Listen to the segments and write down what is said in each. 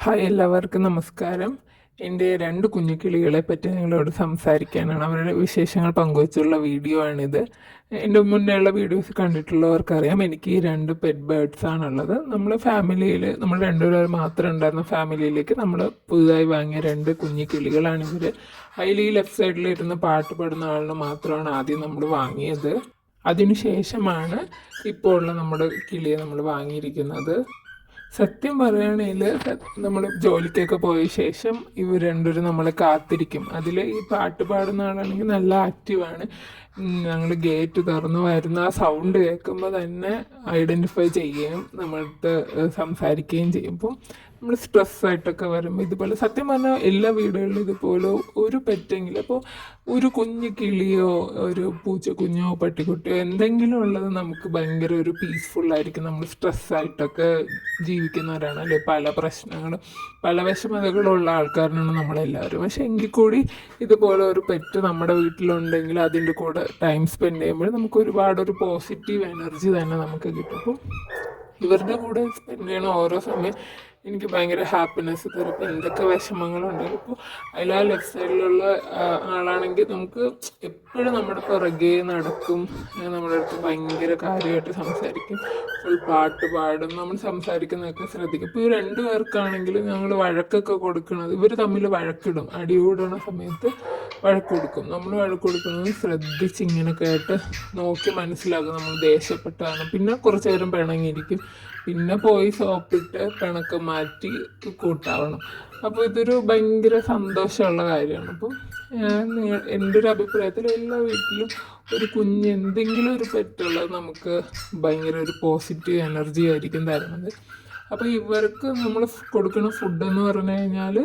Hi, എല്ലാവർക്കും നമസ്കാരം. എൻ്റെ 2 കുഞ്ഞു കിളികളെ പറ്റി നിങ്ങളോട് സംസാരിക്കാനാണ്. അവരുടെ വിശേഷങ്ങൾ പങ്കുവച്ചുള്ള വീഡിയോ ആണിത്. എൻ്റെ മുന്നേയുള്ള വീഡിയോസ് കണ്ടിട്ടുള്ളവർക്കറിയാം, എനിക്ക് ഈ 2 പെറ്റ് ബേർഡ്സ് ആണുള്ളത്. നമ്മുടെ ഫാമിലിയിൽ നമ്മൾ 2 പേർ മാത്രം ഉണ്ടായിരുന്ന ഫാമിലിയിലേക്ക് നമ്മൾ പുതുതായി വാങ്ങിയ 2 കുഞ്ഞു കിളികളാണിവർ. അതിൽ ഈ ലെഫ്റ്റ് സൈഡിൽ ഇരുന്ന് പാട്ട് പാടുന്ന ആളിന് മാത്രമാണ് ആദ്യം നമ്മൾ വാങ്ങിയത്. അതിനുശേഷമാണ് ഇപ്പോൾ ഉള്ള നമ്മുടെ കിളിയെ നമ്മൾ വാങ്ങിയിരിക്കുന്നത്. സത്യം പറയുകയാണെങ്കിൽ നമ്മൾ ജോലിക്കൊക്കെ പോയ ശേഷം ഇവർ രണ്ടുപേരും നമ്മളെ കാത്തിരിക്കും. അതിൽ ഈ പാട്ട് പാടുന്ന ആളാണെങ്കിൽ നല്ല ആക്റ്റീവാണ്. ഞങ്ങൾ ഗേറ്റ് തുറന്ന് വരുന്ന ആ സൗണ്ട് കേൾക്കുമ്പോൾ തന്നെ ഐഡൻറ്റിഫൈ ചെയ്യുകയും നമ്മളടുത്ത് സംസാരിക്കുകയും ചെയ്യും. അപ്പം നമ്മൾ സ്ട്രെസ്സായിട്ടൊക്കെ വരുമ്പോൾ ഇതുപോലെ, സത്യം പറഞ്ഞാൽ എല്ലാ വീടുകളിലും ഇതുപോലെ ഒരു പെറ്റെങ്കിലും, അപ്പോൾ ഒരു കുഞ്ഞു കിളിയോ ഒരു പൂച്ചക്കുഞ്ഞോ പട്ടിക്കുട്ടിയോ എന്തെങ്കിലും ഉള്ളത് നമുക്ക് ഭയങ്കര ഒരു പീസ്ഫുള്ളായിരിക്കും. നമ്മൾ സ്ട്രെസ്സായിട്ടൊക്കെ ജീവിക്കുന്നവരാണ് അല്ലെ, പല പ്രശ്നങ്ങളും പല വിഷമതകളുള്ള ആൾക്കാരാണ് നമ്മളെല്ലാവരും. പക്ഷെ എങ്കിൽ കൂടി ഇതുപോലെ ഒരു പെറ്റ് നമ്മുടെ വീട്ടിലുണ്ടെങ്കിൽ അതിൻ്റെ കൂടെ ടൈം സ്പെൻഡ് ചെയ്യുമ്പോൾ നമുക്ക് ഒരുപാട് ഒരു പോസിറ്റീവ് എനർജി തന്നെ നമുക്ക് കിട്ടും. അപ്പം ഇവരുടെ കൂടെ സ്പെൻഡ് ചെയ്യണ ഓരോ സമയം എനിക്ക് ഭയങ്കര ഹാപ്പിനെസ് തരും. ഇപ്പോൾ എന്തൊക്കെ വിഷമങ്ങളുണ്ടെങ്കിൽ ഇപ്പോൾ അതിൽ ആ ലെഫ്റ്റ് സൈഡിലുള്ള ആളാണെങ്കിൽ നമുക്ക് എപ്പോഴും നമ്മുടെ പുറകെ നടക്കും, നമ്മുടെ അടുത്ത് ഭയങ്കര കാര്യമായിട്ട് സംസാരിക്കും, ഫുൾ പാട്ട് പാടും, നമ്മൾ സംസാരിക്കുന്നതൊക്കെ ശ്രദ്ധിക്കും. ഇപ്പോൾ ഈ 2 പേർക്കാണെങ്കിലും ഞങ്ങൾ വഴക്കൊക്കെ കൊടുക്കുന്നത്, ഇവർ തമ്മിൽ വഴക്കിടും, അടികൂടുന്ന സമയത്ത് വഴക്ക് കൊടുക്കും. നമ്മൾ വഴക്ക് കൊടുക്കുന്നത് ശ്രദ്ധിച്ച് ഇങ്ങനെ കേട്ട് നോക്കി മനസ്സിലാക്കും നമ്മൾ ദേഷ്യപ്പെട്ടാണ്. പിന്നെ കുറച്ച് നേരം പിണങ്ങിയിരിക്കും, പിന്നെ പോയി സോപ്പിട്ട് പിണക്കം മാറ്റി കൂട്ടാവണം. അപ്പോൾ ഇതൊരു ഭയങ്കര സന്തോഷമുള്ള കാര്യമാണ്. അപ്പം എൻ്റെ ഒരു അഭിപ്രായത്തിൽ എല്ലാ വീട്ടിലും ഒരു കുഞ്ഞ് എന്തെങ്കിലും ഒരു പെറ്റുള്ളത് നമുക്ക് ഭയങ്കര ഒരു പോസിറ്റീവ് എനർജി ആയിരിക്കും തരുന്നത്. അപ്പോൾ ഇവർക്ക് നമ്മൾ കൊടുക്കുന്ന ഫുഡെന്ന് പറഞ്ഞു കഴിഞ്ഞാൽ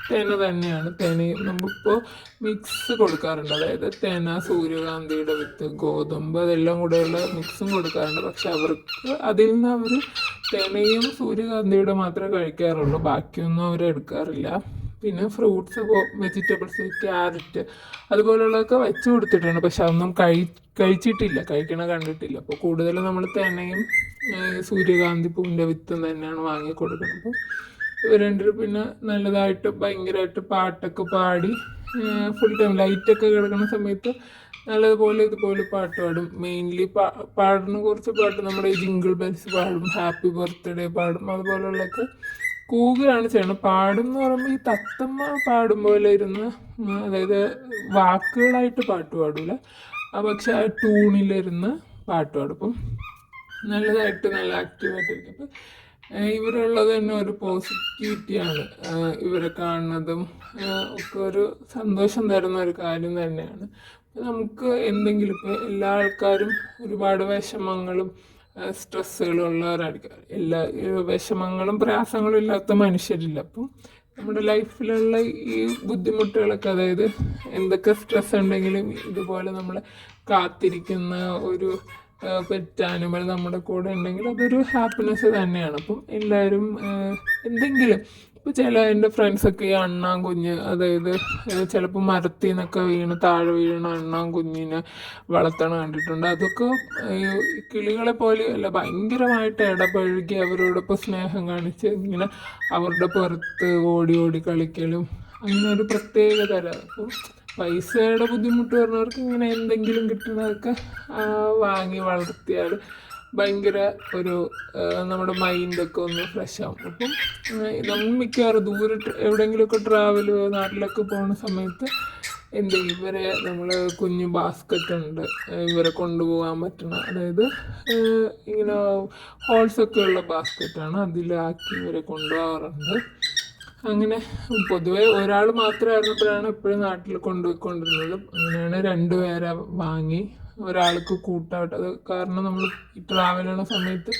തേന തന്നെയാണ്. തേനയും നമ്മളിപ്പോൾ മിക്സ് കൊടുക്കാറുണ്ട്, അതായത് തേന, സൂര്യകാന്തിയുടെ വിത്ത്, ഗോതമ്പ്, അതെല്ലാം കൂടെയുള്ള മിക്സും കൊടുക്കാറുണ്ട്. പക്ഷെ അവർക്ക് അതിൽ നിന്ന് അവർ തേനയും സൂര്യകാന്തിയുടെ മാത്രമേ കഴിക്കാറുള്ളൂ, ബാക്കിയൊന്നും അവർ എടുക്കാറില്ല. പിന്നെ ഫ്രൂട്ട്സ്, വെജിറ്റബിൾസ്, ക്യാരറ്റ് അതുപോലുള്ളതൊക്കെ വെച്ച് കൊടുത്തിട്ടുണ്ട്. പക്ഷെ അതൊന്നും കഴിച്ചിട്ടില്ല, കഴിക്കണ കണ്ടിട്ടില്ല. അപ്പോൾ കൂടുതലും നമ്മൾ തേനയും സൂര്യകാന്തി പൂവിൻ്റെ വിത്തും തന്നെയാണ് വാങ്ങി കൊടുക്കുന്നത്. അപ്പോൾ ഇവർ രണ്ടുപേരും പിന്നെ നല്ലതായിട്ട് ഭയങ്കരമായിട്ട് പാട്ടൊക്കെ പാടി ഫുൾ ടൈം ലൈറ്റൊക്കെ കിടക്കുന്ന സമയത്ത് നല്ലതുപോലെ ഇതുപോലെ പാട്ട് പാടും. മെയിൻലി പാടുന്ന കുറച്ച് പാട്ട് നമ്മുടെ ഈ ജിങ്കിൾ ബെൽസ് പാടും, ഹാപ്പി ബർത്ത്ഡേ പാടും, അതുപോലുള്ളതൊക്കെ കൂകുകയാണ് ചെയ്യണം. പാടുമെന്ന് പറയുമ്പോൾ ഈ തത്തമ്മ പാടും പോലെ ഇരുന്ന്, അതായത് വാക്കുകളായിട്ട് പാട്ട് പാടില്ല, പക്ഷെ ആ ട്യൂണിലിരുന്ന് പാട്ട് പാടും. അപ്പം നല്ലതായിട്ട് നല്ല ആക്റ്റീവായിട്ടിരിക്കും. അപ്പം ഇവരുള്ളത് തന്നെ ഒരു പോസിറ്റിവിറ്റിയാണ്. ഇവരെ കാണുന്നതും ഒക്കെ ഒരു സന്തോഷം തരുന്ന ഒരു കാര്യം തന്നെയാണ്. നമുക്ക് എന്തെങ്കിലും, ഇപ്പോൾ എല്ലാ ആൾക്കാരും ഒരുപാട് വിഷമങ്ങളും സ്ട്രെസ്സുകളും ഉള്ളവരായിരിക്കും. എല്ലാ വിഷമങ്ങളും പ്രയാസങ്ങളും ഇല്ലാത്ത മനുഷ്യരില്ല. അപ്പം നമ്മുടെ ലൈഫിലുള്ള ഈ ബുദ്ധിമുട്ടുകളൊക്കെ, അതായത് എന്തൊക്കെ സ്ട്രെസ് ഉണ്ടെങ്കിലും ഇതുപോലെ നമ്മൾ കാത്തിരിക്കുന്ന ഒരു പെറ്റ് ആനിമൽ നമ്മുടെ കൂടെ ഉണ്ടെങ്കിൽ അതൊരു ഹാപ്പിനെസ് തന്നെയാണ്. അപ്പം എല്ലാവരും എന്തെങ്കിലും, ഇപ്പോൾ ചില എൻ്റെ ഫ്രണ്ട്സൊക്കെ ഈ അണ്ണാൻ കുഞ്ഞ്, അതായത് ചിലപ്പോൾ മരത്തിൽ നിന്നൊക്കെ വീണ് താഴെ വീണ അണ്ണാൻ കുഞ്ഞിനെ വളർത്തണം കണ്ടിട്ടുണ്ട്. അതൊക്കെ കിളികളെ പോലെയല്ല, ഭയങ്കരമായിട്ട് ഇടപഴകി അവരോടൊപ്പം സ്നേഹം കാണിച്ച് ഇങ്ങനെ അവരുടെ പുറത്ത് ഓടി ഓടി കളിക്കലും, അങ്ങനെ ഒരു പ്രത്യേക തരം. അപ്പം പൈസയുടെ ബുദ്ധിമുട്ട് വരുന്നവർക്ക് ഇങ്ങനെ എന്തെങ്കിലും കിട്ടുന്നതൊക്കെ വാങ്ങി വളർത്തിയാൽ ഭയങ്കര ഒരു നമ്മുടെ മൈൻഡൊക്കെ ഒന്ന് ഫ്രഷ് ആവും. അപ്പം നമ്മൾ മിക്കവാറും ദൂരെ എവിടെയെങ്കിലുമൊക്കെ ട്രാവൽ നാട്ടിലൊക്കെ പോകുന്ന സമയത്ത് ഇവരെ നമ്മൾ കുഞ്ഞു ബാസ്ക്കറ്റ് ഉണ്ട്, ഇവരെ കൊണ്ടുപോകാൻ പറ്റണ, അതായത് ഇങ്ങനെ ഹോൾസൊക്കെ ഉള്ള ബാസ്ക്കറ്റാണ്, അതിലാക്കി ഇവരെ കൊണ്ടുപോകാറുണ്ട്. അങ്ങനെ പൊതുവെ ഒരാൾ മാത്രമായിരുന്നപ്പോഴാണ് എപ്പോഴും നാട്ടിൽ കൊണ്ടുപോയിക്കൊണ്ടിരുന്നത്. അങ്ങനെയാണ് 2 പേരെ വാങ്ങി, ഒരാൾക്ക് കൂട്ടായിട്ട്. അത് കാരണം നമ്മൾ ഈ ട്രാവൽ ചെയ്യുന്ന സമയത്ത്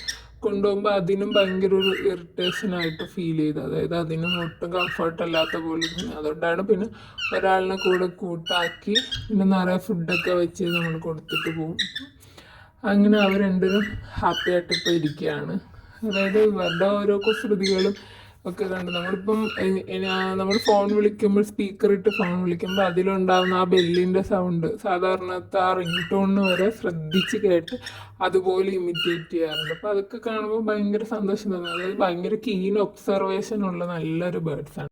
കൊണ്ടുപോകുമ്പോൾ അതിനും ഭയങ്കര ഒരു ഇറിറ്റേഷനായിട്ട് ഫീൽ ചെയ്തു, അതായത് അതിനും ഒട്ടും കംഫർട്ട് അല്ലാത്ത പോലെ. അതുകൊണ്ടാണ് പിന്നെ ഒരാളിനെ കൂടെ കൂട്ടാക്കി പിന്നെ നിറയെ ഫുഡൊക്കെ വെച്ച് നമ്മൾ കൊടുത്തിട്ട് പോകും. അങ്ങനെ അവർ രണ്ടുപേരും ഹാപ്പി ആയിട്ട് ഇപ്പോൾ ഇരിക്കുകയാണ്. അതായത് ഇവരുടെ ഓരോ കുസൃതികളും ഒക്കെ കണ്ട് നമ്മളിപ്പം നമ്മൾ ഫോൺ വിളിക്കുമ്പോൾ സ്പീക്കർ ഇട്ട് ഫോൺ വിളിക്കുമ്പോൾ അതിലുണ്ടാകുന്ന ആ ബെല്ലിൻ്റെ സൗണ്ട് സാധാരണത്തെ ആ റിംഗ് ടോണിന് വരെ ശ്രദ്ധിച്ച് കേട്ട് അതുപോലെ ഇമിറ്റേറ്റ് ചെയ്യാറുണ്ട്. അപ്പോൾ അതൊക്കെ കാണുമ്പോൾ ഭയങ്കര സന്തോഷം തോന്നും. അതായത് ഭയങ്കര കീൻ ഒബ്സർവേഷൻ ഉള്ള നല്ലൊരു ബേർഡ്സാണ്.